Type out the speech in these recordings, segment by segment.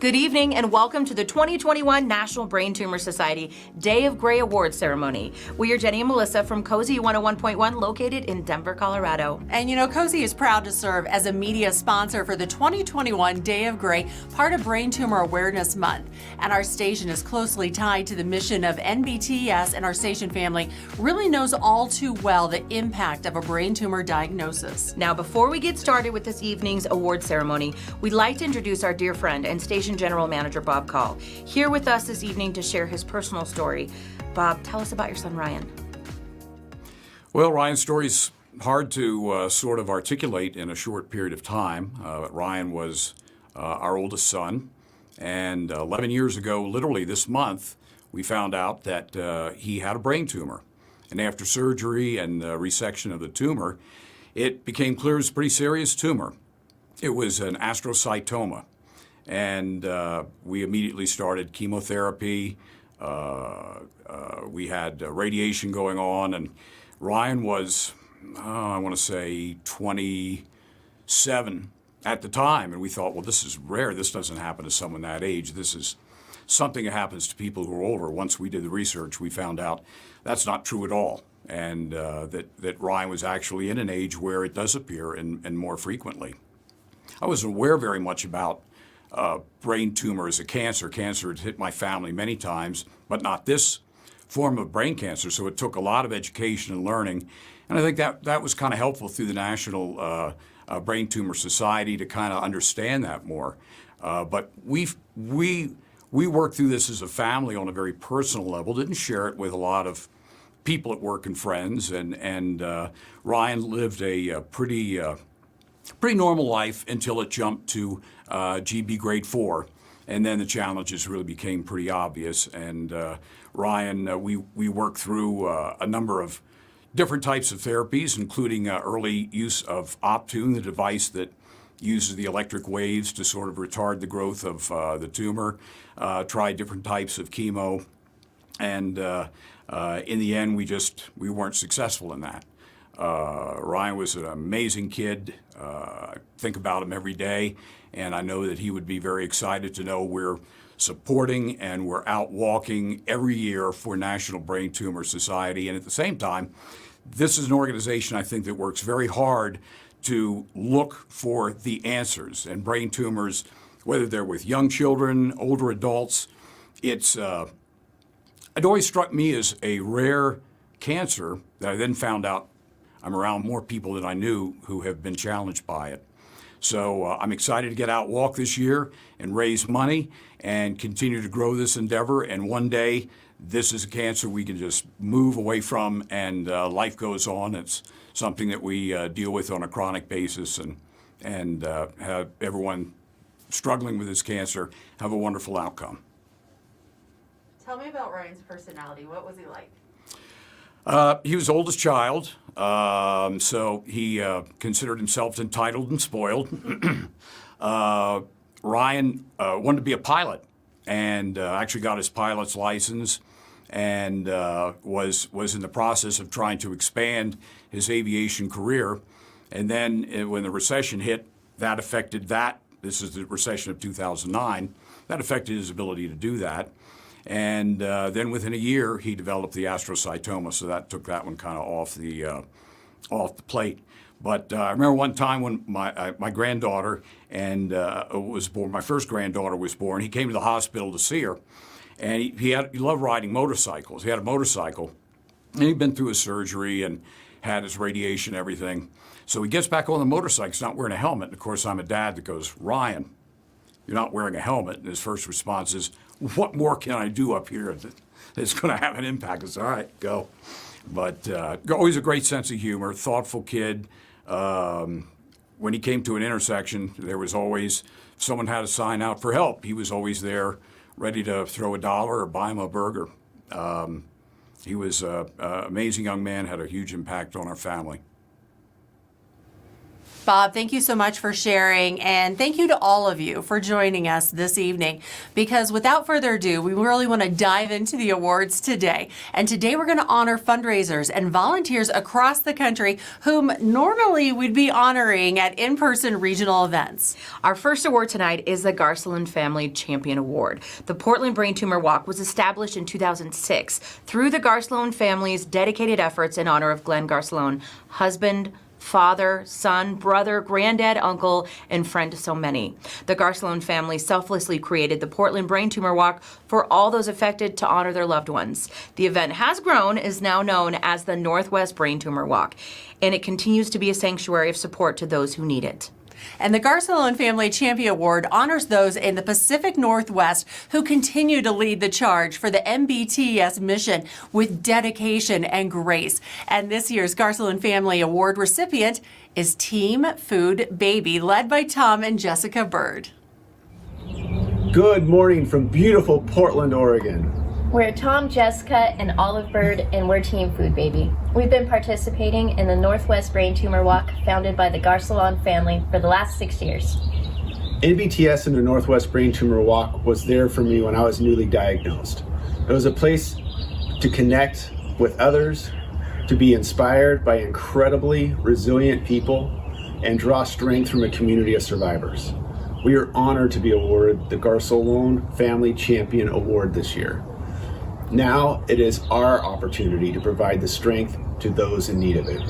Good evening and welcome to the 2021 National Brain Tumor Society Day of Gray Awards ceremony. We are Jenny and Melissa from Cozy 101.1 located in Denver, Colorado. And you know, Cozy is proud to serve as a media sponsor for the 2021 Day of Gray, part of Brain Tumor Awareness Month. And our station is closely tied to the mission of NBTS, and our station family really knows all too well the impact of a brain tumor diagnosis. Now, before we get started with this evening's award ceremony, we'd like to introduce our dear friend and station general manager, Bob Call, here with us this evening to share his personal story. Bob, tell us about your son, Ryan. Well, Ryan's story's hard to sort of articulate in a short period of time. Ryan was our oldest son, and 11 years ago, literally this month, we found out that he had a brain tumor. And after surgery and resection of the tumor, it became clear it was a pretty serious tumor. It was an astrocytoma. And we immediately started chemotherapy. We had radiation going on, and Ryan was, I want to say, 27 at the time. And we thought, well, this is rare. This doesn't happen to someone that age. This is something that happens to people who are older. Once we did the research, we found out that's not true at all, and that Ryan was actually in an age where it does appear and more frequently. I wasn't aware very much about brain tumor as a cancer. Cancer had hit my family many times, but not this form of brain cancer. So it took a lot of education and learning. And I think that was kind of helpful through the National Brain Tumor Society to kind of understand that more. But we worked through this as a family on a very personal level, didn't share it with a lot of people at work and friends. And Ryan lived a pretty normal life until it jumped to GB grade 4, and then the challenges really became pretty obvious. And Ryan, we worked through a number of different types of therapies, including early use of Optune, the device that uses the electric waves to sort of retard the growth of the tumor. Tried different types of chemo, and in the end, we weren't successful in that. Ryan was an amazing kid. I think about him every day, and I know that he would be very excited to know we're supporting and we're out walking every year for National Brain Tumor Society. And at the same time, this is an organization I think that works very hard to look for the answers. And brain tumors, whether they're with young children, older adults, it always struck me as a rare cancer that I then found out I'm around more people than I knew who have been challenged by it. So I'm excited to get out walk this year and raise money and continue to grow this endeavor. And one day, this is a cancer we can just move away from, and life goes on. It's something that we deal with on a chronic basis, and have everyone struggling with this cancer have a wonderful outcome. Tell me about Ryan's personality. What was he like? He was oldest child, so he considered himself entitled and spoiled. Ryan wanted to be a pilot, and actually got his pilot's license, and was in the process of trying to expand his aviation career. And then when the recession hit, that affected that. This is the recession of 2009. That affected his ability to do that. And then within a year, he developed the astrocytoma, so that took that one kind of off the plate. But I remember one time when my granddaughter was born. My first granddaughter was born. He came to the hospital to see her, and he loved riding motorcycles. He had a motorcycle, and he'd been through his surgery and had his radiation and everything. So he gets back on the motorcycle. He's not wearing a helmet. And of course, I'm a dad that goes, "Ryan, you're not wearing a helmet." And his first response is, "What more can I do up here that's going to have an impact?" It's all right, go. But always a great sense of humor, thoughtful kid. When he came to an intersection, there was always, if someone had a sign out for help, he was always there, ready to throw $1 or buy him a burger. He was an amazing young man, had a huge impact on our family. Bob, thank you so much for sharing, and thank you to all of you for joining us this evening, because without further ado, we really want to dive into the awards today. And today we're going to honor fundraisers and volunteers across the country whom normally we'd be honoring at in-person regional events. Our first award tonight is the Garcelon Family Champion Award. The Portland Brain Tumor Walk was established in 2006 through the Garcelon family's dedicated efforts in honor of Glenn Garcelon, husband, father, son, brother, granddad, uncle, and friend to so many. The Garcelon family selflessly created the Portland Brain Tumor Walk for all those affected to honor their loved ones. The event has grown, is now known as the Northwest Brain Tumor Walk, and it continues to be a sanctuary of support to those who need it. And the Garcelon Family Champion Award honors those in the Pacific Northwest who continue to lead the charge for the MBTS mission with dedication and grace. And this year's Garcelon Family Award recipient is Team Food Baby, led by Tom and Jessica Bird. Good morning from beautiful Portland, Oregon. We're Tom, Jessica, and Olive Bird, and we're Team Food Baby. We've been participating in the Northwest Brain Tumor Walk, founded by the Garcelon family, for the last 6 years. NBTS and the Northwest Brain Tumor Walk was there for me when I was newly diagnosed. It was a place to connect with others, to be inspired by incredibly resilient people, and draw strength from a community of survivors. We are honored to be awarded the Garcelon Family Champion Award this year. Now it is our opportunity to provide the strength to those in need of it.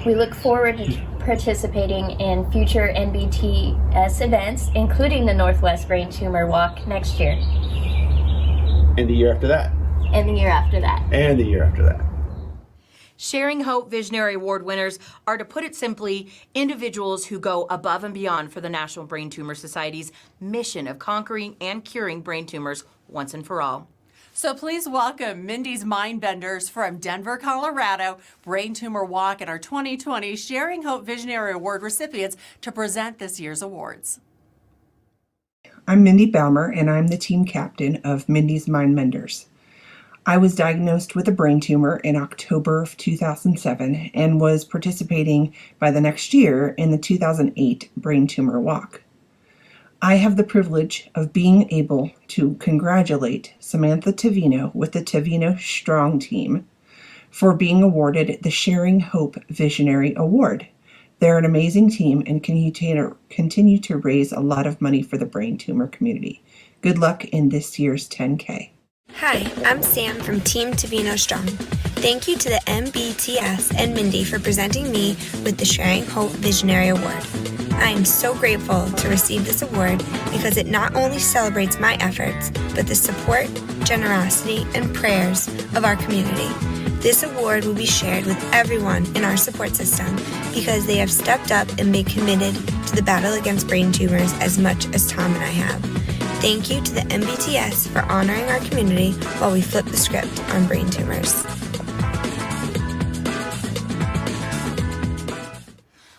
We look forward to participating in future NBTS events, including the Northwest Brain Tumor Walk next year. And the year after that. And the year after that. And the year after that. Sharing Hope Visionary Award winners are, to put it simply, individuals who go above and beyond for the National Brain Tumor Society's mission of conquering and curing brain tumors once and for all. So please welcome Mindy's Mindbenders from Denver, Colorado, Brain Tumor Walk, and our 2020 Sharing Hope Visionary Award recipients to present this year's awards. I'm Mindy Baumer, and I'm the team captain of Mindy's Mindbenders. I was diagnosed with a brain tumor in October of 2007 and was participating by the next year in the 2008 Brain Tumor Walk. I have the privilege of being able to congratulate Samantha Tavino with the Tavino Strong Team for being awarded the Sharing Hope Visionary Award. They're an amazing team and continue to raise a lot of money for the brain tumor community. Good luck in this year's 10K. Hi, I'm Sam from Team Tavino Strong. Thank you to the MBTS and Mindy for presenting me with the Sharing Hope Visionary Award. I am so grateful to receive this award because it not only celebrates my efforts, but the support, generosity, and prayers of our community. This award will be shared with everyone in our support system because they have stepped up and been committed to the battle against brain tumors as much as Tom and I have. Thank you to the MBTS for honoring our community while we flip the script on brain tumors.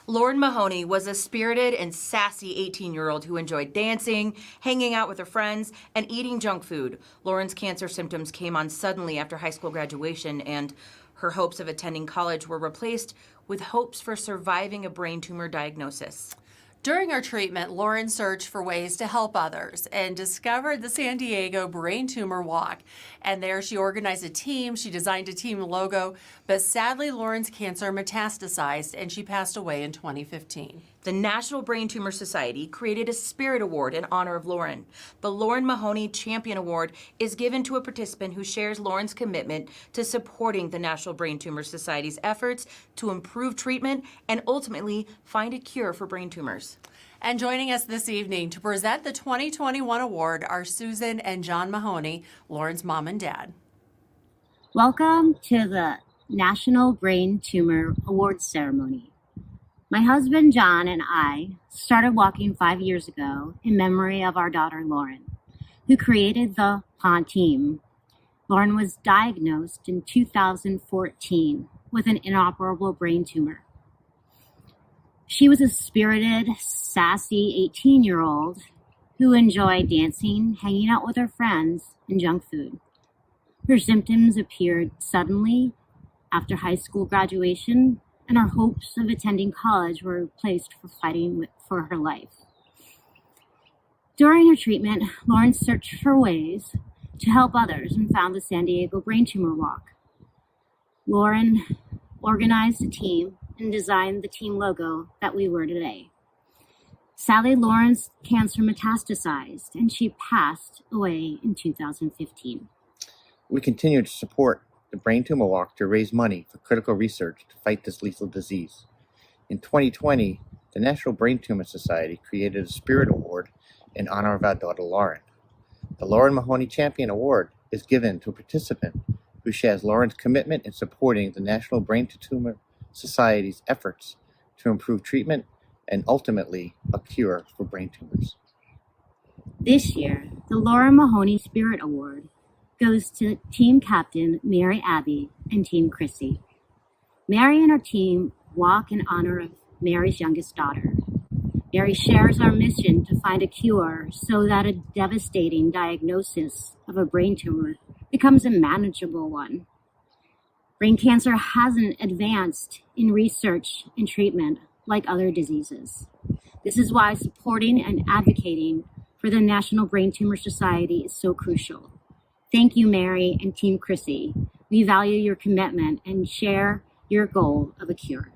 Lauren Mahoney was a spirited and sassy 18-year-old who enjoyed dancing, hanging out with her friends, and eating junk food. Lauren's cancer symptoms came on suddenly after high school graduation, and her hopes of attending college were replaced with hopes for surviving a brain tumor diagnosis. During her treatment, Lauren searched for ways to help others and discovered the San Diego Brain Tumor Walk. And there she organized a team, she designed a team logo, but sadly Lauren's cancer metastasized and she passed away in 2015. The National Brain Tumor Society created a Spirit Award in honor of Lauren. The Lauren Mahoney Champion Award is given to a participant who shares Lauren's commitment to supporting the National Brain Tumor Society's efforts to improve treatment and ultimately find a cure for brain tumors. And joining us this evening to present the 2021 award are Susan and John Mahoney, Lauren's mom and dad. Welcome to the National Brain Tumor Awards ceremony. My husband John and I started walking 5 years ago in memory of our daughter Lauren, who created the PAWN team. Lauren was diagnosed in 2014 with an inoperable brain tumor. She was a spirited, sassy 18-year-old who enjoyed dancing, hanging out with her friends, and junk food. Her symptoms appeared suddenly after high school graduation, and her hopes of attending college were replaced for fighting for her life. During her treatment, Lauren searched for ways to help others and found the San Diego Brain Tumor Walk. Lauren organized a team and designed the team logo that we wear today. Sadly, Lauren's cancer metastasized and she passed away in 2015. We continue to support the Brain Tumor Walk to raise money for critical research to fight this lethal disease. In 2020, the National Brain Tumor Society created a Spirit Award in honor of our daughter Lauren. The Lauren Mahoney Champion Award is given to a participant who shares Lauren's commitment in supporting the National Brain Tumor Society's efforts to improve treatment and ultimately a cure for brain tumors. This year, the Lauren Mahoney Spirit Award goes to Team Captain Mary Abbey and Team Chrissy. Mary and her team walk in honor of Mary's youngest daughter. Mary shares our mission to find a cure so that a devastating diagnosis of a brain tumor becomes a manageable one. Brain cancer hasn't advanced in research and treatment like other diseases. This is why supporting and advocating for the National Brain Tumor Society is so crucial. Thank you, Mary and Team Chrissy. We value your commitment and share your goal of a cure.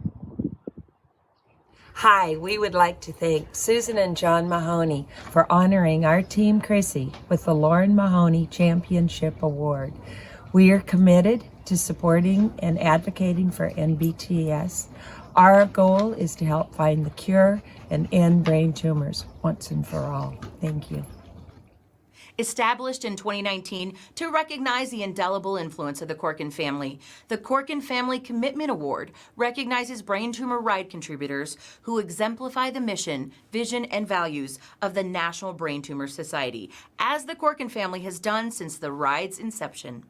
Hi, we would like to thank Susan and John Mahoney for honoring our Team Chrissy with the Lauren Mahoney Championship Award. We are committed to supporting and advocating for NBTS. Our goal is to help find the cure and end brain tumors once and for all. Thank you. Established in 2019 to recognize the indelible influence of the Corkin family, the Corkin Family Commitment Award recognizes brain tumor ride contributors who exemplify the mission, vision, and values of the National Brain Tumor Society, as the Corkin family has done since the ride's inception.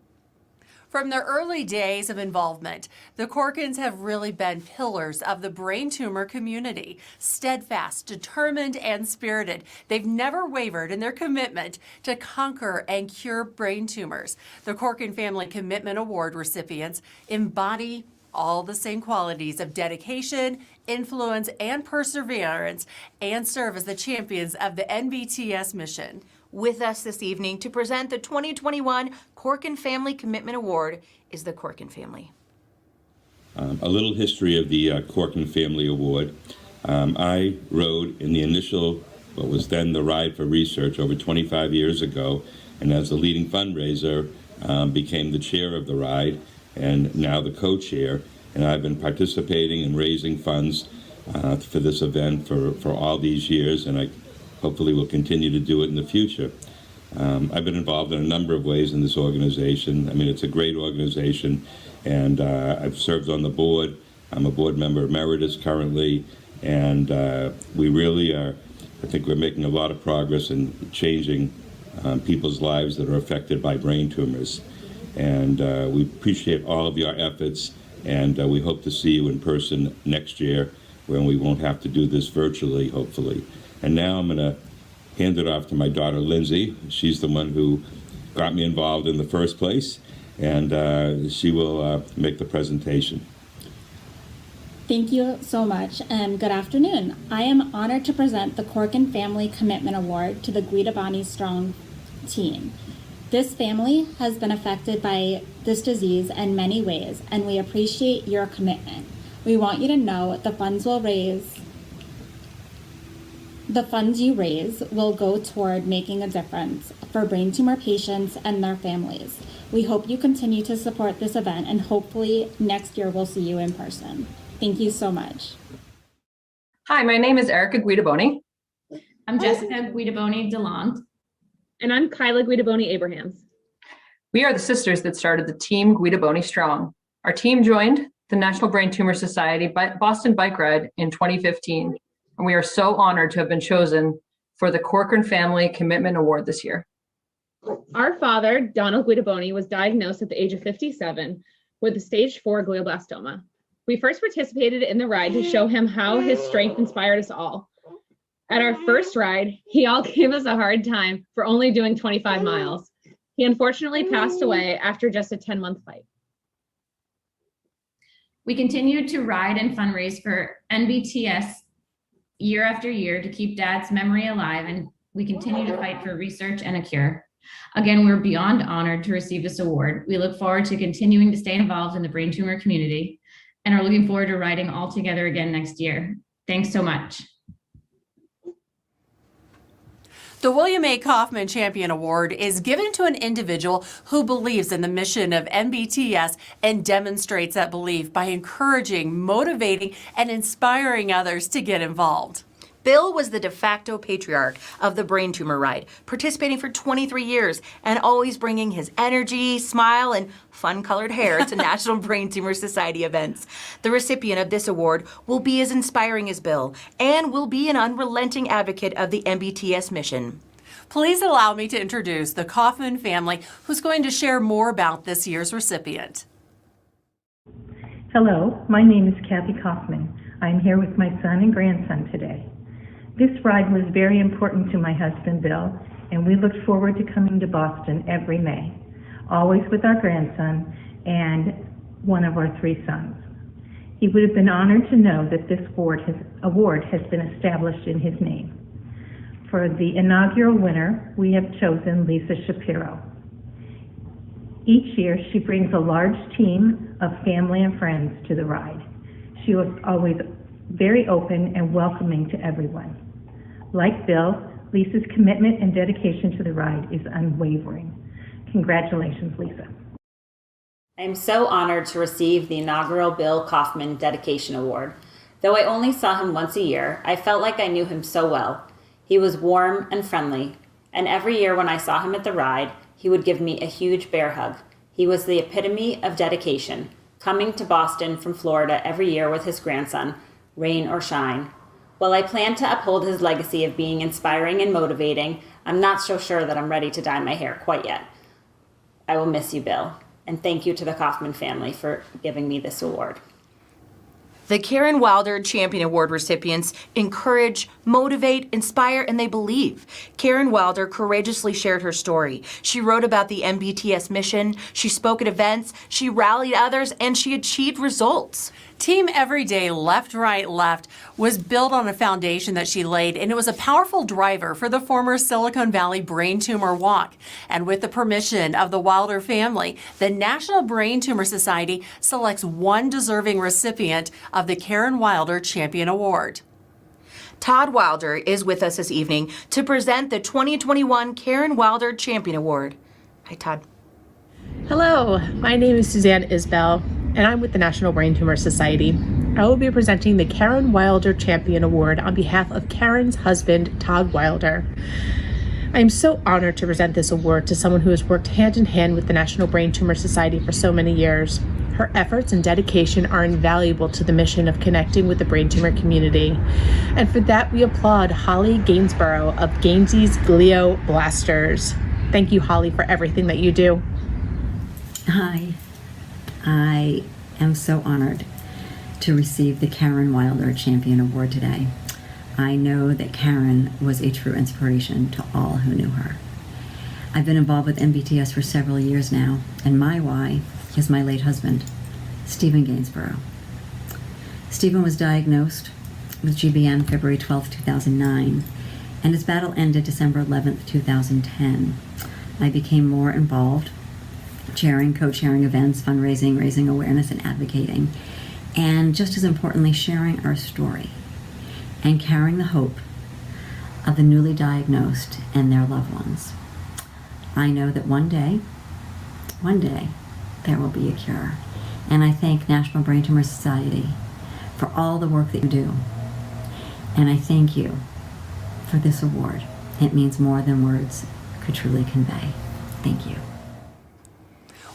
From their early days of involvement, the Corkins have really been pillars of the brain tumor community. Steadfast, determined, and spirited, they've never wavered in their commitment to conquer and cure brain tumors. The Corkin Family Commitment Award recipients embody all the same qualities of dedication, influence, and perseverance, and serve as the champions of the NBTS mission. With us this evening to present the 2021 Corkin Family Commitment Award is the Corkin family. A little history of the Corkin Family Award. I rode in the initial, what was then the Ride for Research over 25 years ago, and as the leading fundraiser, became the chair of the ride and now the co-chair. And I've been participating and raising funds for this event for all these years, and I hopefully will continue to do it in the future. I've been involved in a number of ways in this organization. I mean, it's a great organization, and I've served on the board. I'm a board member emeritus currently, and we really are, I think we're making a lot of progress in changing people's lives that are affected by brain tumors. And we appreciate all of your efforts, and we hope to see you in person next year when we won't have to do this virtually, hopefully. And now I'm going to hand it off to my daughter, Lindsay. She's the one who got me involved in the first place, and she will make the presentation. Thank you so much, and good afternoon. I am honored to present the Corkin Family Commitment Award to the Guidabani Strong team. This family has been affected by this disease in many ways, and we appreciate your commitment. We want you to know the funds you raise will go toward making a difference for brain tumor patients and their families. We hope you continue to support this event, and hopefully next year we'll see you in person. Thank you so much. Hi, my name is Erica Guidaboni. I'm Jessica Guidaboni DeLong. And I'm Kyla Guidaboni Abrahams. We are the sisters that started the Team Guidaboni Strong. Our team joined the National Brain Tumor Society Boston Bike Ride in 2015. And we are so honored to have been chosen for the Corkin Family Commitment Award this year. Our father, Donald Guidaboni, was diagnosed at the age of 57 with a stage 4 glioblastoma. We first participated in the ride to show him how his strength inspired us all. At our first ride, he all gave us a hard time for only doing 25 miles. He unfortunately passed away after just a 10-month fight. We continue to ride and fundraise for NBTS year after year to keep Dad's memory alive, and we continue to fight for research and a cure. Again, we're beyond honored to receive this award. We look forward to continuing to stay involved in the brain tumor community and are looking forward to riding all together again next year. Thanks so much. The William A. Kaufman Champion Award is given to an individual who believes in the mission of NBTS and demonstrates that belief by encouraging, motivating, and inspiring others to get involved. Bill was the de facto patriarch of the Brain Tumor Ride, participating for 23 years and always bringing his energy, smile, and fun-colored hair to National Brain Tumor Society events. The recipient of this award will be as inspiring as Bill and will be an unrelenting advocate of the NBTS mission. Please allow me to introduce the Kaufman family, who's going to share more about this year's recipient. Hello, my name is Kathy Kaufman. I'm here with my son and grandson today. This ride was very important to my husband, Bill, and we looked forward to coming to Boston every May, always with our grandson and one of our 3 sons. He would have been honored to know that this award has been established in his name. For the inaugural winner, we have chosen Lisa Shapiro. Each year, she brings a large team of family and friends to the ride. She was always very open and welcoming to everyone. Like Bill, Lisa's commitment and dedication to the ride is unwavering. Congratulations, Lisa. I am so honored to receive the inaugural Bill Kaufman Dedication Award. Though I only saw him once a year, I felt like I knew him so well. He was warm and friendly, and every year when I saw him at the ride, he would give me a huge bear hug. He was the epitome of dedication, coming to Boston from Florida every year with his grandson, rain or shine. While I plan to uphold his legacy of being inspiring and motivating, I'm not so sure that I'm ready to dye my hair quite yet. I will miss you, Bill, and thank you to the Kaufman family for giving me this award. The Karen Wilder Champion Award recipients encourage, motivate, inspire, and they believe. Karen Wilder courageously shared her story. She wrote about the NBTS mission, she spoke at events, she rallied others, and she achieved results. Team Everyday Left, Right, Left was built on a foundation that she laid, and it was a powerful driver for the former Silicon Valley Brain Tumor Walk. And with the permission of the Wilder family, the National Brain Tumor Society selects one deserving recipient of the Karen Wilder Champion Award. Todd Wilder is with us this evening to present the 2021 Karen Wilder Champion Award. Hi, Todd. Hello, my name is Suzanne Isbell, and I'm with the National Brain Tumor Society. I will be presenting the Karen Wilder Champion Award on behalf of Karen's husband, Todd Wilder. I am so honored to present this award to someone who has worked hand in hand with the National Brain Tumor Society for so many years. Her efforts and dedication are invaluable to the mission of connecting with the brain tumor community. And for that, we applaud Holly Gainsborough of Gainesy's Glioblasters. Thank you, Holly, for everything that you do. Hi, I am so honored to receive the Karen Wilder Champion Award today. I know that Karen was a true inspiration to all who knew her. I've been involved with NBTS for several years now, and my why is my late husband, Stephen Gainsborough. Stephen was diagnosed with GBM February 12, 2009, and his battle ended December 11, 2010. I became more involved, chairing, co-chairing events, fundraising, raising awareness, and advocating, and just as importantly, sharing our story and carrying the hope of the newly diagnosed and their loved ones. I know that one day, there will be a cure. And I thank National Brain Tumor Society for all the work that you do. And I thank you for this award. It means more than words could truly convey. Thank you.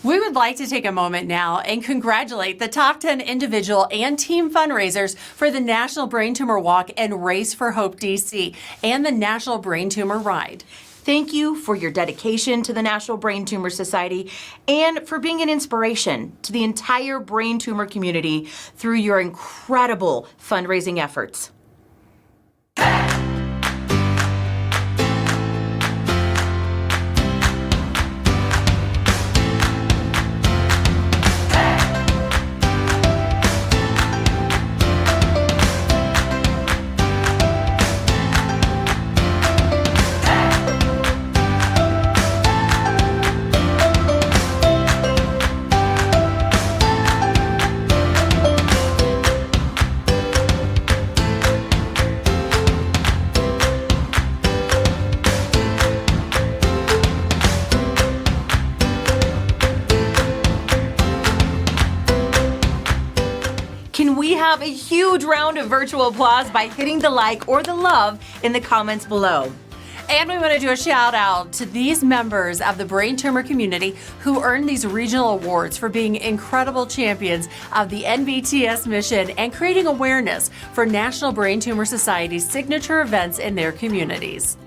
We would like to take a moment now and congratulate the top 10 individual and team fundraisers for the National Brain Tumor Walk and Race for Hope DC and the National Brain Tumor Ride. Thank you for your dedication to the National Brain Tumor Society and for being an inspiration to the entire brain tumor community through your incredible fundraising efforts. have a huge round of virtual applause by hitting the like or the love in the comments below. And we want to do a shout out to these members of the brain tumor community who earned these regional awards for being incredible champions of the NBTS mission and creating awareness for National Brain Tumor Society's signature events in their communities.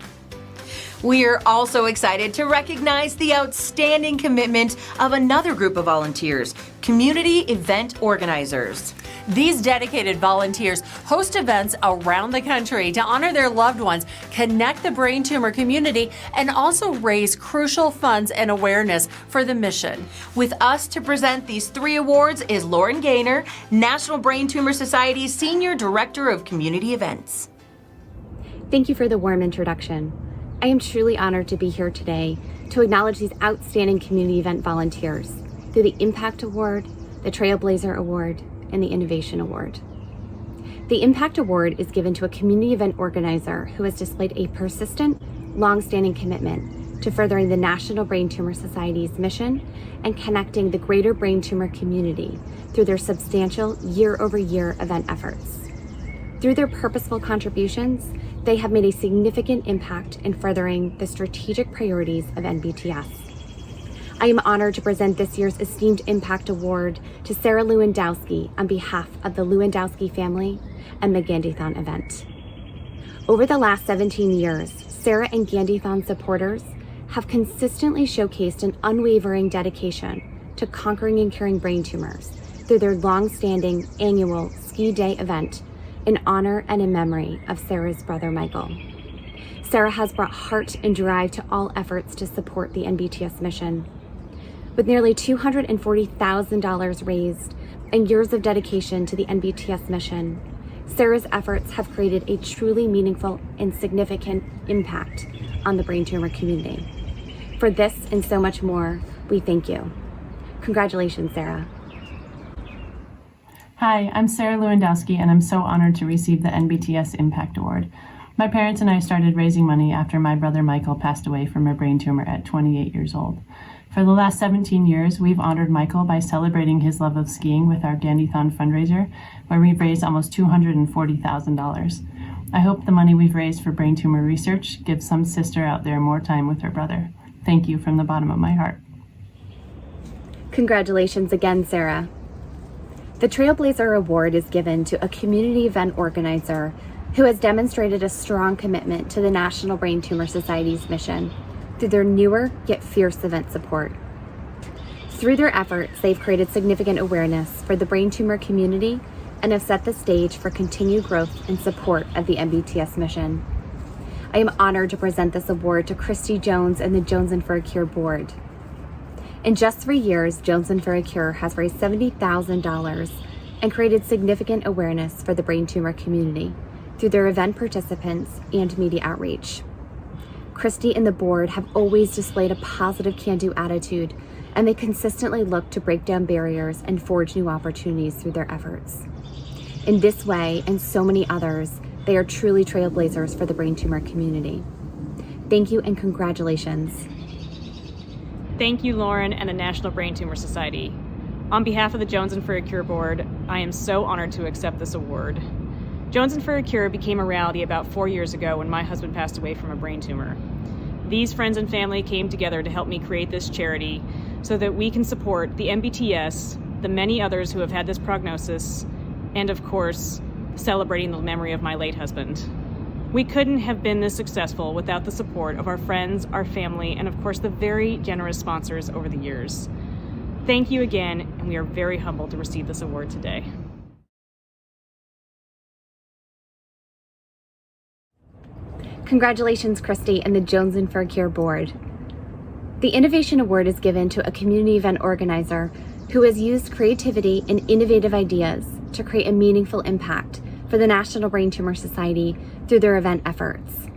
We are also excited to recognize the outstanding commitment of another group of volunteers, community event organizers. These dedicated volunteers host events around the country to honor their loved ones, connect the brain tumor community, and also raise crucial funds and awareness for the mission. With us to present these 3 awards is Lauren Gaynor, National Brain Tumor Society's Senior Director of Community Events. Thank you for the warm introduction. I am truly honored to be here today to acknowledge these outstanding community event volunteers through the Impact Award, the Trailblazer Award, and the Innovation Award. The Impact Award is given to a community event organizer who has displayed a persistent, long-standing commitment to furthering the National Brain Tumor Society's mission and connecting the greater brain tumor community through their substantial year-over-year event efforts. Through their purposeful contributions, they have made a significant impact in furthering the strategic priorities of NBTS. I am honored to present this year's Esteemed Impact Award to Sarah Lewandowski on behalf of the Lewandowski family and the Gandython event. Over the last 17 years, Sarah and Gandython supporters have consistently showcased an unwavering dedication to conquering and curing brain tumors through their long-standing annual Ski Day event in honor and in memory of Sarah's brother, Michael. Sarah has brought heart and drive to all efforts to support the NBTS mission. With nearly $240,000 raised and years of dedication to the NBTS mission, Sarah's efforts have created a truly meaningful and significant impact on the brain tumor community. For this and so much more, we thank you. Congratulations, Sarah. Hi, I'm Sarah Lewandowski, and I'm so honored to receive the NBTS Impact Award. My parents and I started raising money after my brother Michael passed away from a brain tumor at 28 years old. For the last 17 years, we've honored Michael by celebrating his love of skiing with our Gandython fundraiser, where we've raised almost $240,000. I hope the money we've raised for brain tumor research gives some sister out there more time with her brother. Thank you from the bottom of my heart. Congratulations again, Sarah. The Trailblazer Award is given to a community event organizer who has demonstrated a strong commitment to the National Brain Tumor Society's mission through their newer yet fierce event support. Through their efforts, they've created significant awareness for the brain tumor community and have set the stage for continued growth and support of the NBTS mission. I am honored to present this award to Christy Jones and the Jones and for a Cure board. In just 3 years, Jones and for a Cure has raised $70,000 and created significant awareness for the brain tumor community through their event participants and media outreach. Christy and the board have always displayed a positive can-do attitude, and they consistently look to break down barriers and forge new opportunities through their efforts. In this way, and so many others, they are truly trailblazers for the brain tumor community. Thank you and congratulations. Thank you, Lauren and the National Brain Tumor Society. On behalf of the Jones and for a Cure board, I am so honored to accept this award. Jones and for a Cure became a reality about 4 years ago when my husband passed away from a brain tumor. These friends and family came together to help me create this charity so that we can support the NBTS, the many others who have had this prognosis, and of course, celebrating the memory of my late husband. We couldn't have been this successful without the support of our friends, our family, and of course the very generous sponsors over the years. Thank you again, and we are very humbled to receive this award today. Congratulations, Christy and the Jones and for a Cure board. The Innovation Award is given to a community event organizer who has used creativity and innovative ideas to create a meaningful impact for the National Brain Tumor Society through their event efforts.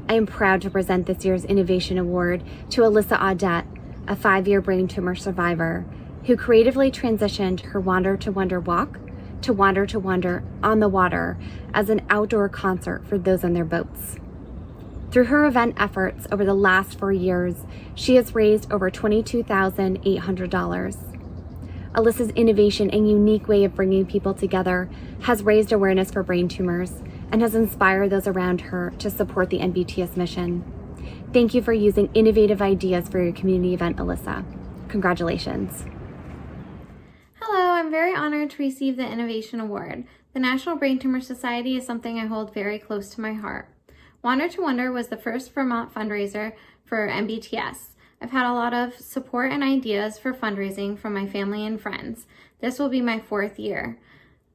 I am proud to present this year's Innovation Award to Alyssa Audette, a 5-year brain tumor survivor who creatively transitioned her Wander to Wonder walk to Wander on the water as an outdoor concert for those on their boats. Through her event efforts over the last 4 years, she has raised over $22,800. Alyssa's innovation and unique way of bringing people together has raised awareness for brain tumors and has inspired those around her to support the NBTS mission. Thank you for using innovative ideas for your community event, Alyssa. Congratulations. Hello, I'm very honored to receive the Innovation Award. The National Brain Tumor Society is something I hold very close to my heart. Wander to Wonder was the first Vermont fundraiser for NBTS. I've had a lot of support and ideas for fundraising from my family and friends. This will be my 4th year.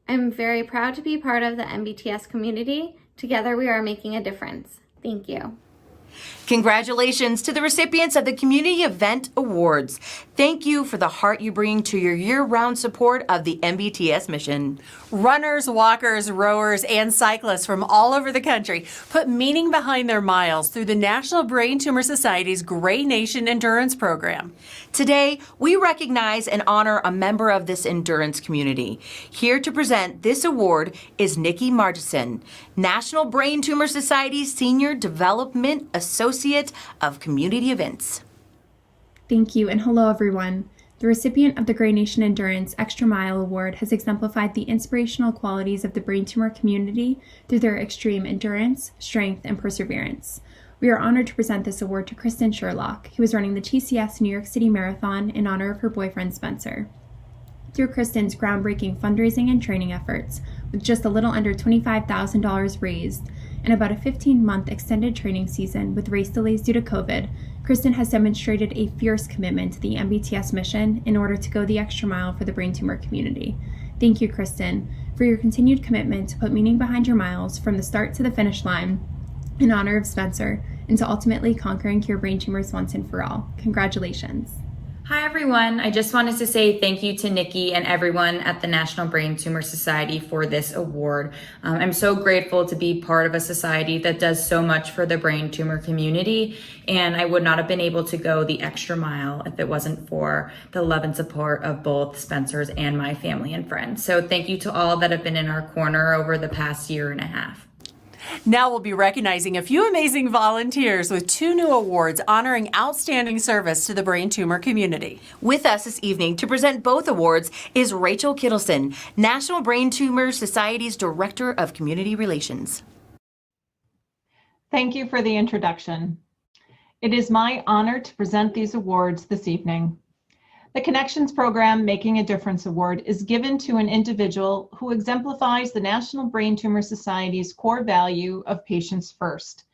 I'm very proud to be part of the NBTS community. Together we are making a difference. Thank you. Congratulations to the recipients of the Community Event Awards. Thank you for the heart you bring to your year-round support of the NBTS mission. Runners, walkers, rowers, and cyclists from all over the country put meaning behind their miles through the National Brain Tumor Society's Gray Nation Endurance Program. Today, we recognize and honor a member of this endurance community. Here to present this award is Nikki Margison, National Brain Tumor Society's Senior Development Associate of Community Events. Thank you, and hello everyone. The recipient of the Gray Nation Endurance Extra Mile Award has exemplified the inspirational qualities of the brain tumor community through their extreme endurance, strength, and perseverance. We are honored to present this award to Kristen Sherlock, who is running the TCS New York City Marathon in honor of her boyfriend Spencer. Through Kristen's groundbreaking fundraising and training efforts, with just a little under $25,000 raised, and about a 15-month extended training season with race delays due to COVID, Kristen has demonstrated a fierce commitment to the NBTS mission in order to go the extra mile for the brain tumor community. Thank you, Kristen, for your continued commitment to put meaning behind your miles from the start to the finish line in honor of Spencer and to ultimately conquer and cure brain tumors once and for all. Congratulations. Hi everyone, I just wanted to say thank you to Nikki and everyone at the National Brain Tumor Society for this award. I'm so grateful to be part of a society that does so much for the brain tumor community, and I would not have been able to go the extra mile if it wasn't for the love and support of both Spencer's and my family and friends. So thank you to all that have been in our corner over the past year and a half. Now we'll be recognizing a few amazing volunteers with 2 new awards honoring outstanding service to the brain tumor community. With us this evening to present both awards is Rachel Kittleson, National Brain Tumor Society's Director of Community Relations. Thank you for the introduction. It is my honor to present these awards this evening. The Connections Program Making a Difference Award is given to an individual who exemplifies the National Brain Tumor Society's core value of patients first,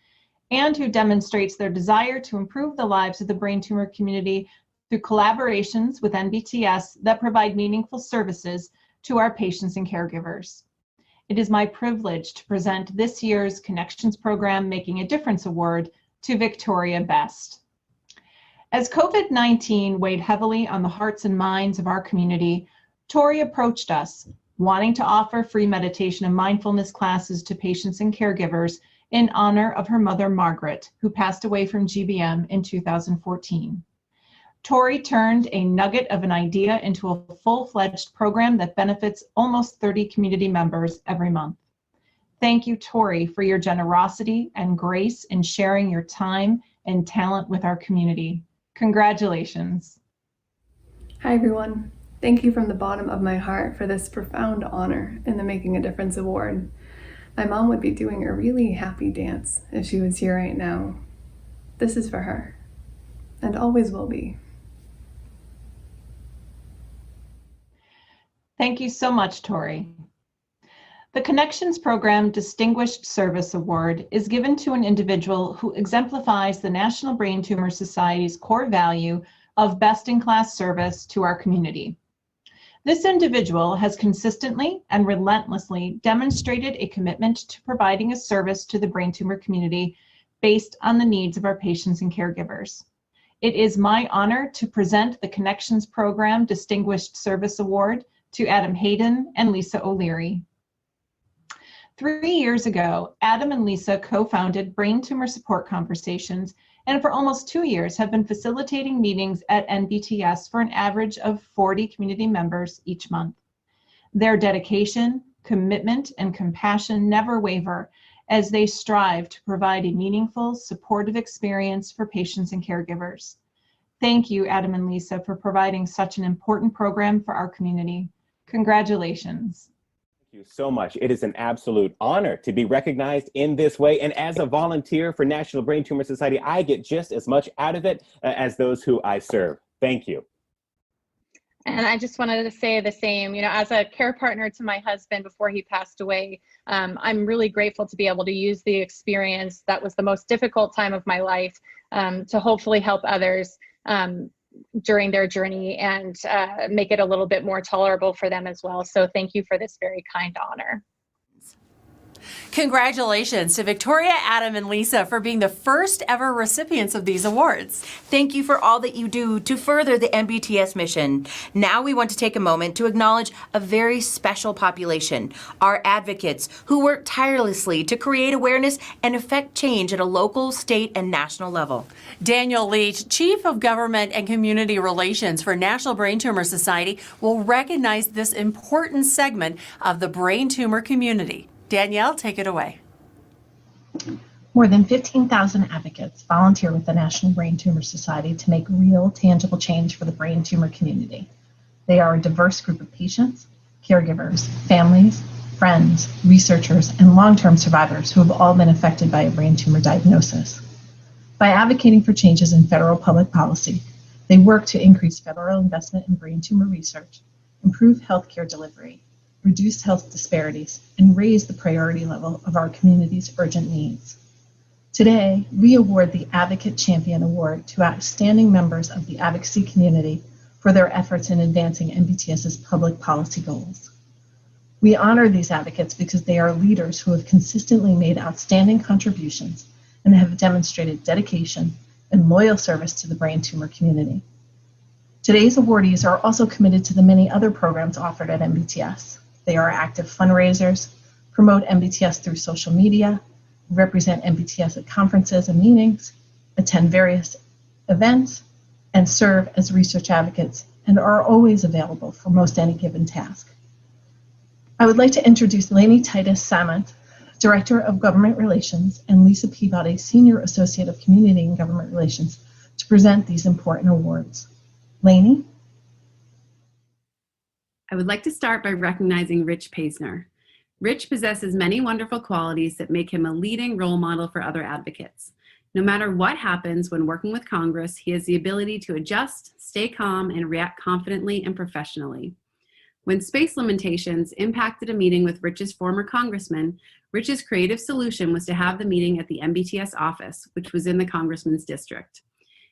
and who demonstrates their desire to improve the lives of the brain tumor community through collaborations with NBTS that provide meaningful services to our patients and caregivers. It is my privilege to present this year's Connections Program Making a Difference Award to Victoria Best. As COVID-19 weighed heavily on the hearts and minds of our community, Tori approached us, wanting to offer free meditation and mindfulness classes to patients and caregivers in honor of her mother, Margaret, who passed away from GBM in 2014. Tori turned a nugget of an idea into a full-fledged program that benefits almost 30 community members every month. Thank you, Tori, for your generosity and grace in sharing your time and talent with our community. Congratulations. Hi everyone. Thank you from the bottom of my heart for this profound honor in the Making a Difference Award. My mom would be doing a really happy dance if she was here right now. This is for her, and always will be. Thank you so much, Tori. The Connections Program Distinguished Service Award is given to an individual who exemplifies the National Brain Tumor Society's core value of best-in-class service to our community. This individual has consistently and relentlessly demonstrated a commitment to providing a service to the brain tumor community based on the needs of our patients and caregivers. It is my honor to present the Connections Program Distinguished Service Award to Adam Hayden and Lisa O'Leary. 3 years ago, Adam and Lisa co-founded Brain Tumor Support Conversations, and for almost 2 years have been facilitating meetings at NBTS for an average of 40 community members each month. Their dedication, commitment, and compassion never waver as they strive to provide a meaningful, supportive experience for patients and caregivers. Thank you, Adam and Lisa, for providing such an important program for our community. Congratulations. Thank you so much. It is an absolute honor to be recognized in this way. And as a volunteer for National Brain Tumor Society, I get just as much out of it as those who I serve. Thank you. And I just wanted to say the same, you know, as a care partner to my husband before he passed away, I'm really grateful to be able to use the experience that was the most difficult time of my life to hopefully help others during their journey and make it a little bit more tolerable for them as well. So thank you for this very kind honor. Congratulations to Victoria, Adam, and Lisa for being the first ever recipients of these awards. Thank you for all that you do to further the NBTS mission. Now we want to take a moment to acknowledge a very special population, our advocates who work tirelessly to create awareness and affect change at a local, state, and national level. Daniel Leach, Chief of Government and Community Relations for National Brain Tumor Society, will recognize this important segment of the brain tumor community. Danielle, take it away. More than 15,000 advocates volunteer with the National Brain Tumor Society to make real, tangible change for the brain tumor community. They are a diverse group of patients, caregivers, families, friends, researchers, and long-term survivors who have all been affected by a brain tumor diagnosis. By advocating for changes in federal public policy, they work to increase federal investment in brain tumor research, improve healthcare delivery, reduce health disparities, and raise the priority level of our community's urgent needs. Today, we award the Advocate Champion Award to outstanding members of the advocacy community for their efforts in advancing NBTS's public policy goals. We honor these advocates because they are leaders who have consistently made outstanding contributions and have demonstrated dedication and loyal service to the brain tumor community. Today's awardees are also committed to the many other programs offered at NBTS. They are active fundraisers, promote NBTS through social media, represent NBTS at conferences and meetings, attend various events, and serve as research advocates, and are always available for most any given task. I would like to introduce Lainey Titus Samant, Director of Government Relations, and Lisa Peabody, Senior Associate of Community and Government Relations, to present these important awards. Lainey? I would like to start by recognizing Rich Paisner. Rich possesses many wonderful qualities that make him a leading role model for other advocates. No matter what happens when working with Congress, he has the ability to adjust, stay calm, and react confidently and professionally. When space limitations impacted a meeting with Rich's former congressman, Rich's creative solution was to have the meeting at the NBTS office, which was in the congressman's district.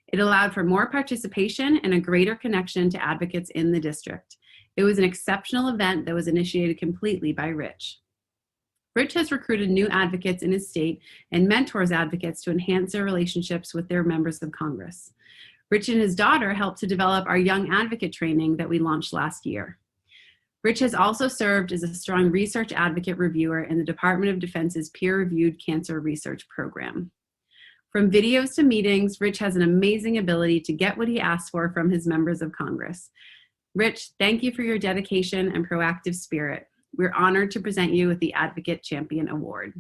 It allowed for more participation and a greater connection to advocates in the district. It was an exceptional event that was initiated completely by Rich. Rich has recruited new advocates in his state and mentors advocates to enhance their relationships with their members of Congress. Rich and his daughter helped to develop our Young Advocate training that we launched last year. Rich has also served as a strong research advocate reviewer in the Department of Defense's peer-reviewed cancer research program. From videos to meetings, Rich has an amazing ability to get what he asks for from his members of Congress. Rich, thank you for your dedication and proactive spirit. We're honored to present you with the Advocate Champion Award.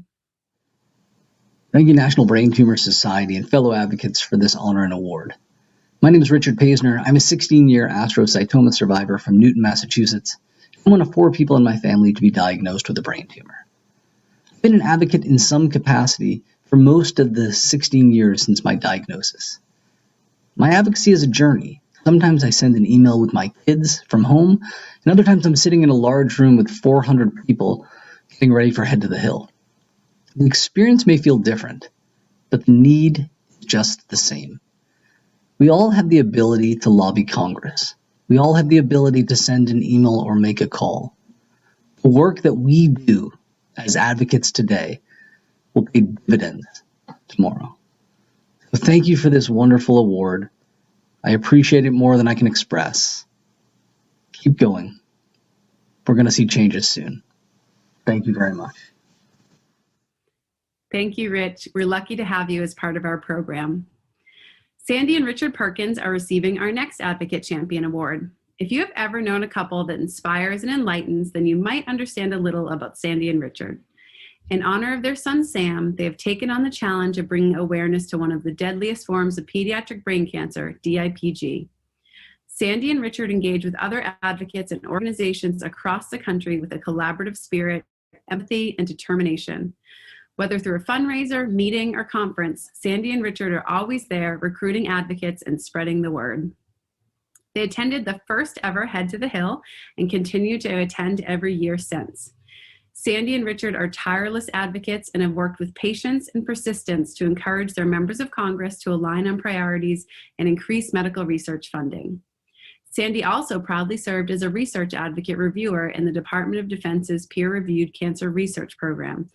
Thank you, National Brain Tumor Society and fellow advocates for this honor and award. My name is Richard Paisner. I'm a 16-year astrocytoma survivor from Newton, Massachusetts. I'm one of 4 people in my family to be diagnosed with a brain tumor. I've been an advocate in some capacity for most of the 16 years since my diagnosis. My advocacy is a journey. Sometimes I send an email with my kids from home, and other times I'm sitting in a large room with 400 people getting ready for Head to the Hill. The experience may feel different, but the need is just the same. We all have the ability to lobby Congress. We all have the ability to send an email or make a call. The work that we do as advocates today will pay dividends tomorrow. So thank you for this wonderful award. I appreciate it more than I can express. Keep going. We're going to see changes soon. Thank you very much. Thank you, Rich. We're lucky to have you as part of our program. Sandy and Richard Perkins are receiving our next Advocate Champion Award. If you have ever known a couple that inspires and enlightens, then you might understand a little about Sandy and Richard. In honor of their son, Sam, they have taken on the challenge of bringing awareness to one of the deadliest forms of pediatric brain cancer, DIPG. Sandy and Richard engage with other advocates and organizations across the country with a collaborative spirit, empathy, and determination. Whether through a fundraiser, meeting, or conference, Sandy and Richard are always there recruiting advocates and spreading the word. They attended the first ever Head to the Hill and continue to attend every year since. Sandy and Richard are tireless advocates and have worked with patience and persistence to encourage their members of Congress to align on priorities and increase medical research funding. Sandy also proudly served as a research advocate reviewer in the Department of Defense's peer-reviewed cancer research program,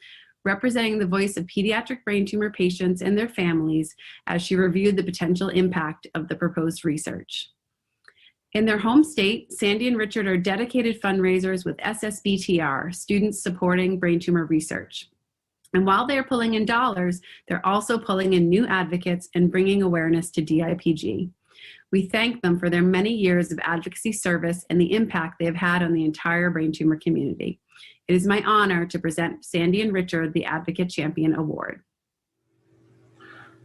representing the voice of pediatric brain tumor patients and their families as she reviewed the potential impact of the proposed research. In their home state, Sandy and Richard are dedicated fundraisers with SSBTR, Students Supporting Brain Tumor Research. And while they're pulling in dollars, they're also pulling in new advocates and bringing awareness to DIPG. We thank them for their many years of advocacy service and the impact they have had on the entire brain tumor community. It is my honor to present Sandy and Richard the Advocate Champion Award.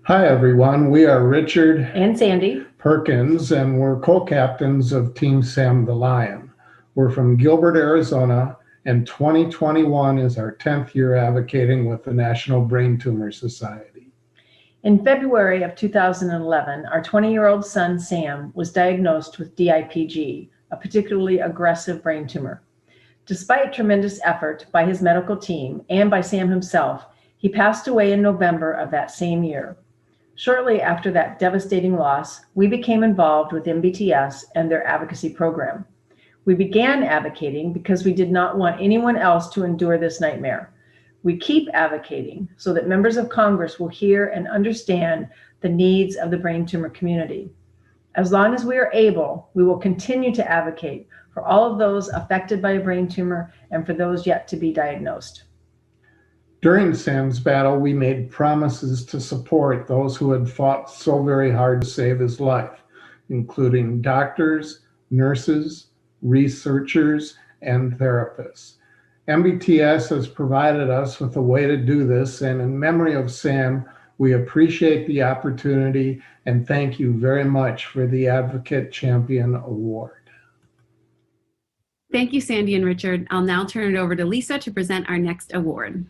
Hi, everyone. We are Richard and Sandy Perkins, and we're co-captains of Team Sam the Lion. We're from Gilbert, Arizona, and 2021 is our 10th year advocating with the National Brain Tumor Society. In February of 2011, our 20-year-old son, Sam, was diagnosed with DIPG, a particularly aggressive brain tumor. Despite tremendous effort by his medical team and by Sam himself, he passed away in November of that same year. Shortly after that devastating loss, we became involved with MBTS and their advocacy program. We began advocating because we did not want anyone else to endure this nightmare. We keep advocating so that members of Congress will hear and understand the needs of the brain tumor community. As long as we are able, we will continue to advocate for all of those affected by a brain tumor and for those yet to be diagnosed. During Sam's battle, we made promises to support those who had fought so very hard to save his life, including doctors, nurses, researchers, and therapists. MBTS has provided us with a way to do this, and in memory of Sam, we appreciate the opportunity and thank you very much for the Advocate Champion Award. Thank you, Sandy and Richard. I'll now turn it over to Lisa to present our next award.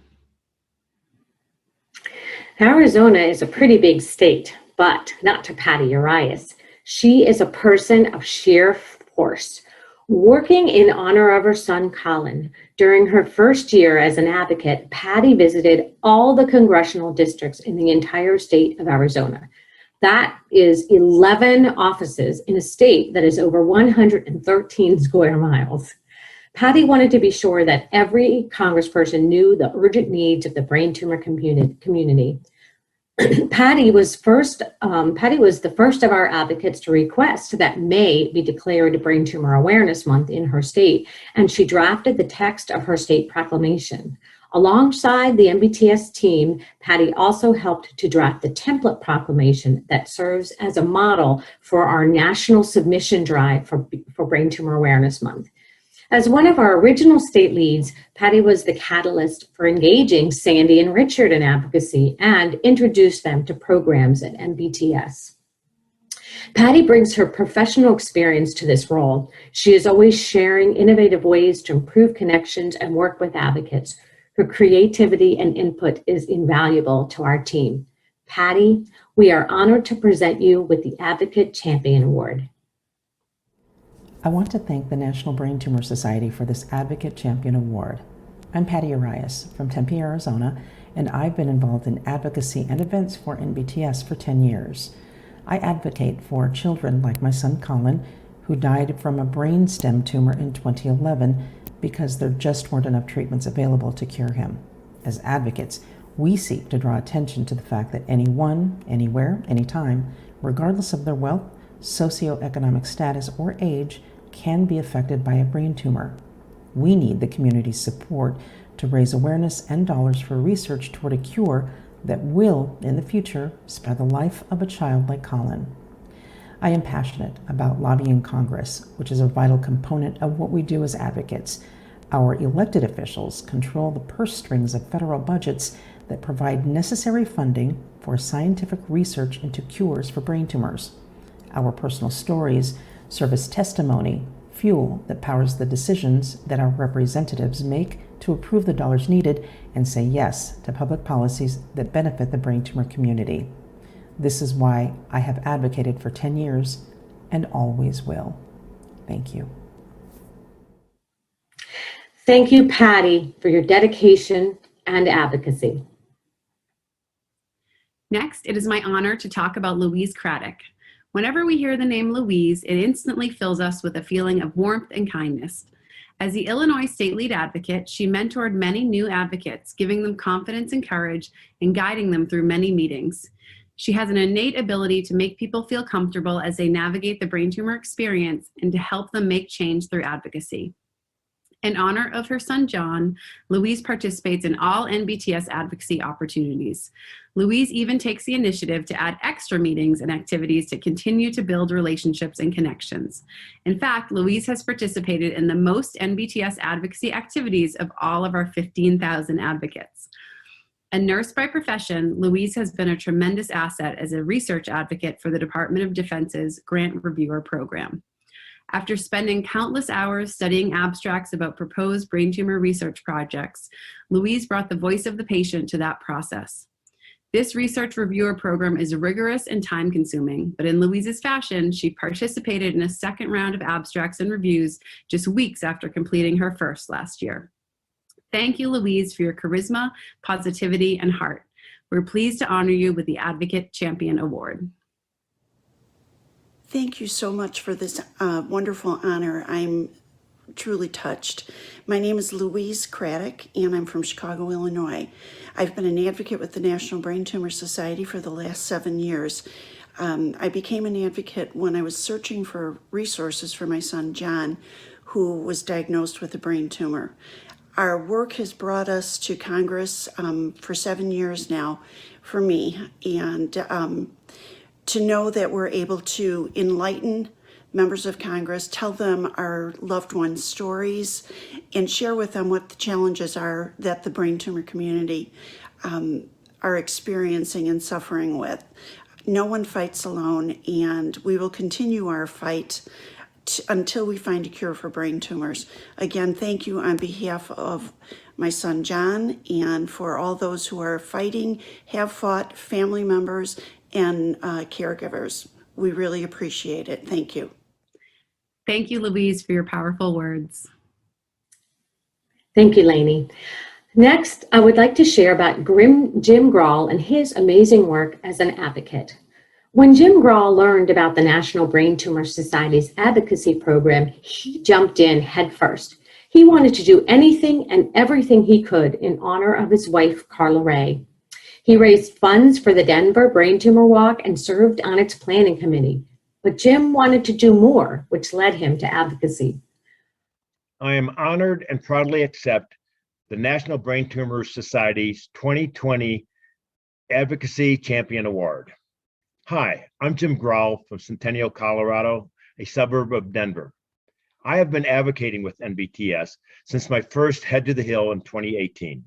Arizona is a pretty big state, but not to Patty Arias. She is a person of sheer force. Working in honor of her son, Colin, during her first year as an advocate, Patty visited all the congressional districts in the entire state of Arizona. That is 11 offices in a state that is over 113 square miles. Patty wanted to be sure that every congressperson knew the urgent needs of the brain tumor community. Patty was the first of our advocates to request that May be declared Brain Tumor Awareness Month in her state, and she drafted the text of her state proclamation. Alongside the MBTS team, Patty also helped to draft the template proclamation that serves as a model for our national submission drive for Brain Tumor Awareness Month. As one of our original state leads, Patty was the catalyst for engaging Sandy and Richard in advocacy and introduced them to programs at MBTS. Patty brings her professional experience to this role. She is always sharing innovative ways to improve connections and work with advocates. Her creativity and input is invaluable to our team. Patty, we are honored to present you with the Advocate Champion Award. I want to thank the National Brain Tumor Society for this Advocate Champion Award. I'm Patty Arias from Tempe, Arizona, and I've been involved in advocacy and events for NBTS for 10 years. I advocate for children like my son Colin, who died from a brainstem tumor in 2011 because there just weren't enough treatments available to cure him. As advocates, we seek to draw attention to the fact that anyone, anywhere, anytime, regardless of their wealth, socioeconomic status, or age, can be affected by a brain tumor. We need the community's support to raise awareness and dollars for research toward a cure that will, in the future, spare the life of a child like Colin. I am passionate about lobbying Congress, which is a vital component of what we do as advocates. Our elected officials control the purse strings of federal budgets that provide necessary funding for scientific research into cures for brain tumors. Our personal stories serve as testimony, fuel that powers the decisions that our representatives make to approve the dollars needed and say yes to public policies that benefit the brain tumor community. This is why I have advocated for 10 years and always will. Thank you. Thank you, Patty, for your dedication and advocacy. Next, it is my honor to talk about Louise Craddock. Whenever we hear the name Louise, it instantly fills us with a feeling of warmth and kindness. As the Illinois State Lead Advocate, she mentored many new advocates, giving them confidence and courage and guiding them through many meetings. She has an innate ability to make people feel comfortable as they navigate the brain tumor experience and to help them make change through advocacy. In honor of her son, John, Louise participates in all NBTS advocacy opportunities. Louise even takes the initiative to add extra meetings and activities to continue to build relationships and connections. In fact, Louise has participated in the most NBTS advocacy activities of all of our 15,000 advocates. A nurse by profession, Louise has been a tremendous asset as a research advocate for the Department of Defense's Grant Reviewer Program. After spending countless hours studying abstracts about proposed brain tumor research projects, Louise brought the voice of the patient to that process. This research reviewer program is rigorous and time-consuming, but in Louise's fashion, she participated in a second round of abstracts and reviews just weeks after completing her first last year. Thank you, Louise, for your charisma, positivity, and heart. We're pleased to honor you with the Advocate Champion Award. Thank you so much for this wonderful honor. I'm truly touched. My name is Louise Craddock, and I'm from Chicago, Illinois. I've been an advocate with the National Brain Tumor Society for the last 7 years. I became an advocate when I was searching for resources for my son, John, who was diagnosed with a brain tumor. Our work has brought us to Congress for 7 years now for me, and to know that we're able to enlighten members of Congress, tell them our loved ones' stories, and share with them what the challenges are that the brain tumor community are experiencing and suffering with. No one fights alone, and we will continue our fight until we find a cure for brain tumors. Again, thank you on behalf of my son John and for all those who are fighting, have fought, family members, and caregivers. We really appreciate it. Thank you. Thank you, Louise, for your powerful words. Thank you, Lainey. Next, I would like to share about Jim Grawl and his amazing work as an advocate. When Jim Grawl learned about the National Brain Tumor Society's advocacy program, he jumped in headfirst. He wanted to do anything and everything he could in honor of his wife, Carla Ray. He raised funds for the Denver Brain Tumor Walk and served on its planning committee. But Jim wanted to do more, which led him to advocacy. I am honored and proudly accept the National Brain Tumor Society's 2020 Advocacy Champion Award. Hi, I'm Jim Grawl from Centennial, Colorado, a suburb of Denver. I have been advocating with NBTS since my first Head to the Hill in 2018.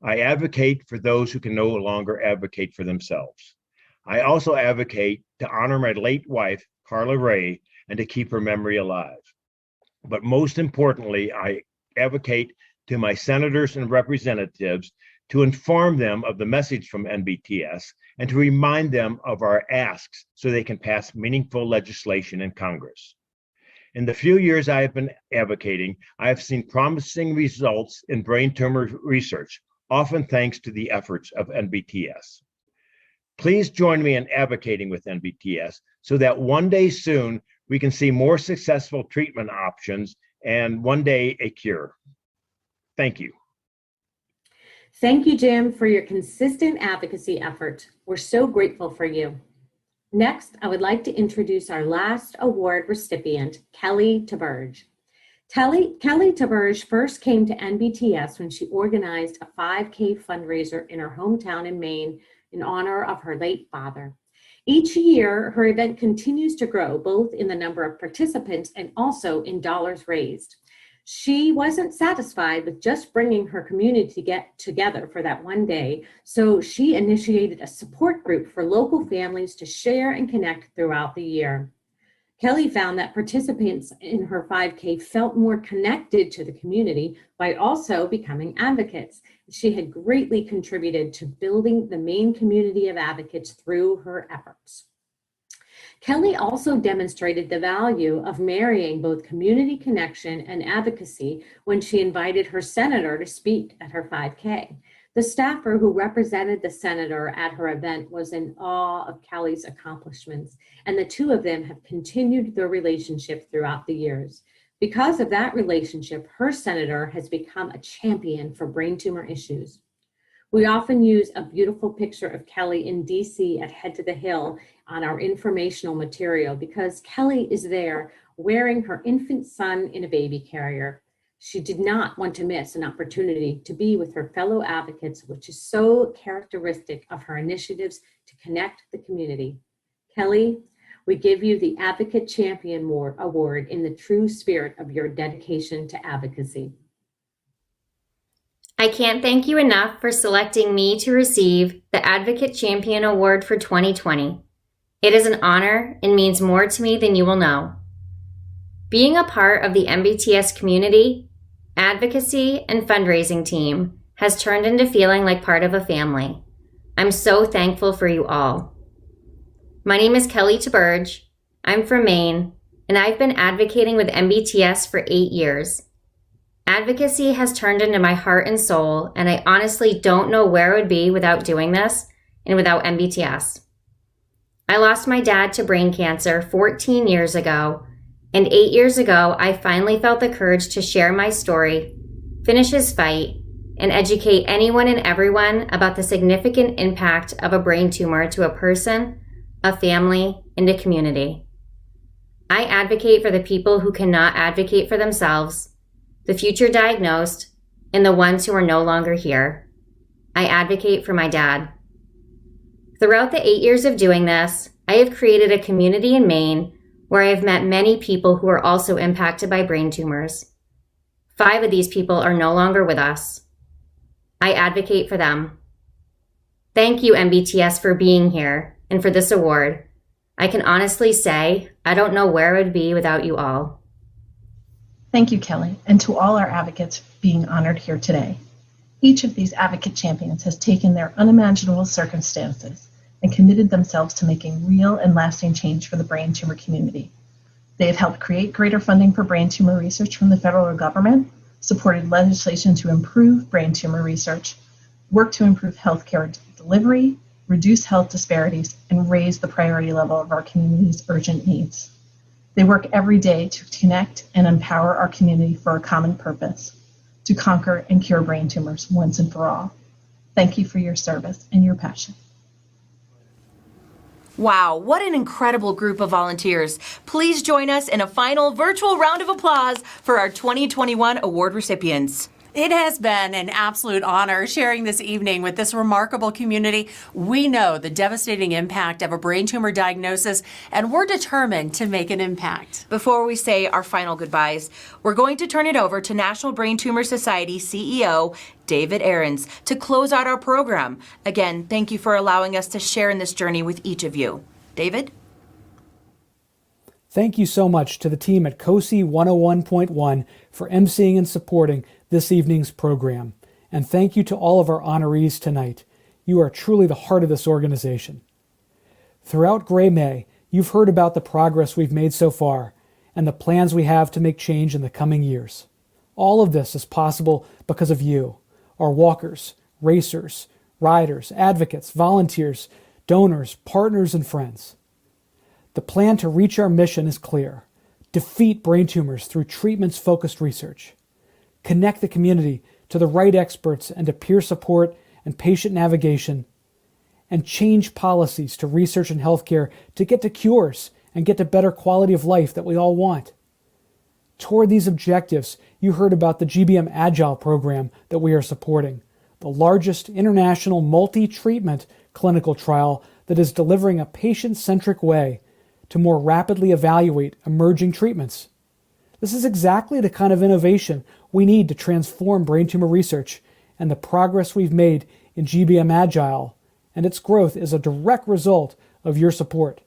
I advocate for those who can no longer advocate for themselves. I also advocate to honor my late wife, Carla Ray, and to keep her memory alive. But most importantly, I advocate to my senators and representatives to inform them of the message from NBTS and to remind them of our asks so they can pass meaningful legislation in Congress. In the few years I have been advocating, I have seen promising results in brain tumor research, often thanks to the efforts of NBTS. Please join me in advocating with NBTS so that one day soon we can see more successful treatment options and one day a cure. Thank you. Thank you, Jim, for your consistent advocacy effort. We're so grateful for you. Next, I would like to introduce our last award recipient, Kelly Taberge. Kelly Taberge first came to NBTS when she organized a 5K fundraiser in her hometown in Maine in honor of her late father. Each year, her event continues to grow, both in the number of participants and also in dollars raised. She wasn't satisfied with just bringing her community to get together for that one day, so she initiated a support group for local families to share and connect throughout the year. Kelly found that participants in her 5K felt more connected to the community by also becoming advocates. She had greatly contributed to building the main community of advocates through her efforts. Kelly also demonstrated the value of marrying both community connection and advocacy when she invited her senator to speak at her 5K. The staffer who represented the senator at her event was in awe of Kelly's accomplishments, and the two of them have continued their relationship throughout the years. Because of that relationship, her senator has become a champion for brain tumor issues. We often use a beautiful picture of Kelly in DC at Head to the Hill on our informational material because Kelly is there wearing her infant son in a baby carrier. She did not want to miss an opportunity to be with her fellow advocates, which is so characteristic of her initiatives to connect the community. Kelly, we give you the Advocate Champion Award in the true spirit of your dedication to advocacy. I can't thank you enough for selecting me to receive the Advocate Champion Award for 2020. It is an honor and means more to me than you will know. Being a part of the MBTS community, advocacy, and fundraising team has turned into feeling like part of a family. I'm so thankful for you all. My name is Kelly TeBurge. I'm from Maine, and I've been advocating with MBTS for 8 years. Advocacy has turned into my heart and soul, and I honestly don't know where I would be without doing this and without MBTS. I lost my dad to brain cancer 14 years ago, and 8 years ago, I finally felt the courage to share my story, finish his fight, and educate anyone and everyone about the significant impact of a brain tumor to a person, a family, and a community. I advocate for the people who cannot advocate for themselves, the future diagnosed, and the ones who are no longer here. I advocate for my dad. Throughout the 8 years of doing this, I have created a community in Maine where I have met many people who are also impacted by brain tumors. 5 of these people are no longer with us. I advocate for them. Thank you, MBTS, for being here and for this award. I can honestly say I don't know where I would be without you all. Thank you, Kelly, and to all our advocates being honored here today. Each of these advocate champions has taken their unimaginable circumstances and committed themselves to making real and lasting change for the brain tumor community. They have helped create greater funding for brain tumor research from the federal government, supported legislation to improve brain tumor research, worked to improve healthcare delivery, reduce health disparities, and raise the priority level of our community's urgent needs. They work every day to connect and empower our community for a common purpose, to conquer and cure brain tumors once and for all. Thank you for your service and your passion. Wow, what an incredible group of volunteers. Please join us in a final virtual round of applause for our 2021 award recipients. It has been an absolute honor sharing this evening with this remarkable community. We know the devastating impact of a brain tumor diagnosis, and we're determined to make an impact. Before we say our final goodbyes, we're going to turn it over to National Brain Tumor Society CEO David Ahrens to close out our program. Again, thank you for allowing us to share in this journey with each of you. David? Thank you so much to the team at COSI 101.1 for emceeing and supporting this evening's program. And thank you to all of our honorees tonight. You are truly the heart of this organization. Throughout Gray May, you've heard about the progress we've made so far and the plans we have to make change in the coming years. All of this is possible because of you, our walkers, racers, riders, advocates, volunteers, donors, partners, and friends. The plan to reach our mission is clear. Defeat brain tumors through treatments-focused research. Connect the community to the right experts and to peer support and patient navigation. And change policies to research and healthcare to get to cures and get to better quality of life that we all want. Toward these objectives, you heard about the GBM Agile program that we are supporting, the largest international multi-treatment clinical trial that is delivering a patient-centric way to more rapidly evaluate emerging treatments. This is exactly the kind of innovation we need to transform brain tumor research, and the progress we've made in GBM Agile and its growth is a direct result of your support.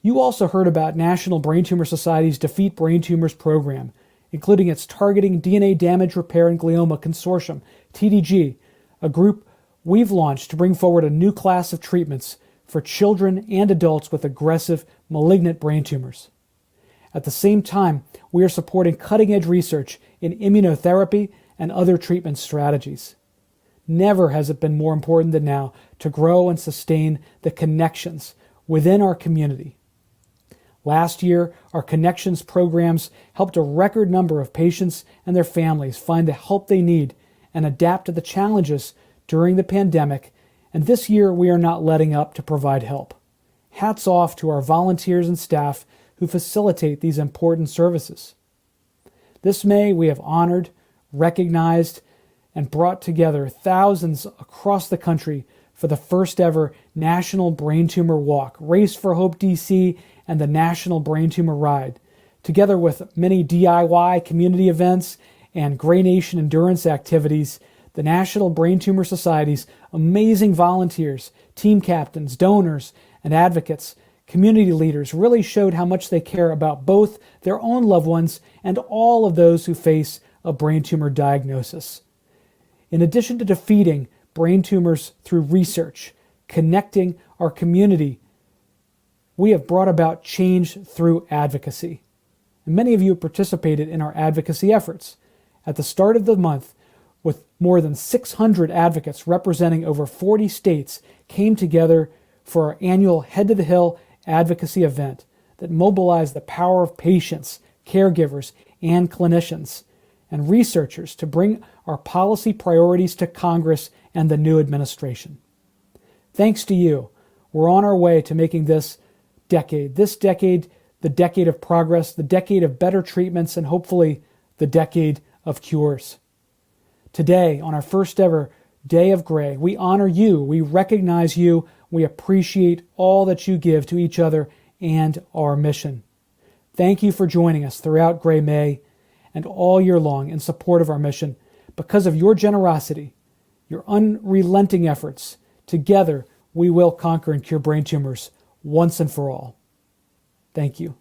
You also heard about National Brain Tumor Society's Defeat Brain Tumors program, including its Targeting DNA Damage Repair and Glioma Consortium, TDG, a group we've launched to bring forward a new class of treatments for children and adults with aggressive malignant brain tumors. At the same time, we are supporting cutting-edge research in immunotherapy and other treatment strategies. Never has it been more important than now to grow and sustain the connections within our community. Last year, our Connections programs helped a record number of patients and their families find the help they need and adapt to the challenges during the pandemic, and this year we are not letting up to provide help. Hats off to our volunteers and staff who facilitate these important services. This May, we have honored, recognized, and brought together thousands across the country for the first ever National Brain Tumor Walk, Race for Hope DC, and the National Brain Tumor Ride, together with many DIY community events and Gray Nation endurance activities. The National Brain Tumor Society's amazing volunteers, team captains, donors, and advocates, community leaders really showed how much they care about both their own loved ones and all of those who face a brain tumor diagnosis. In addition to defeating brain tumors through research, connecting our community, we have brought about change through advocacy. And many of you have participated in our advocacy efforts. At the start of the month, with more than 600 advocates representing over 40 states, came together for our annual Head to the Hill advocacy event that mobilized the power of patients, caregivers, and clinicians and researchers to bring our policy priorities to Congress and the new administration. Thanks to you, we're on our way to making this decade, the decade of progress, the decade of better treatments, and hopefully the decade of cures. Today, on our first ever Day of Gray, we honor you, we recognize you, we appreciate all that you give to each other and our mission. Thank you for joining us throughout Gray May and all year long in support of our mission. Because of your generosity, your unrelenting efforts, together we will conquer and cure brain tumors once and for all. Thank you.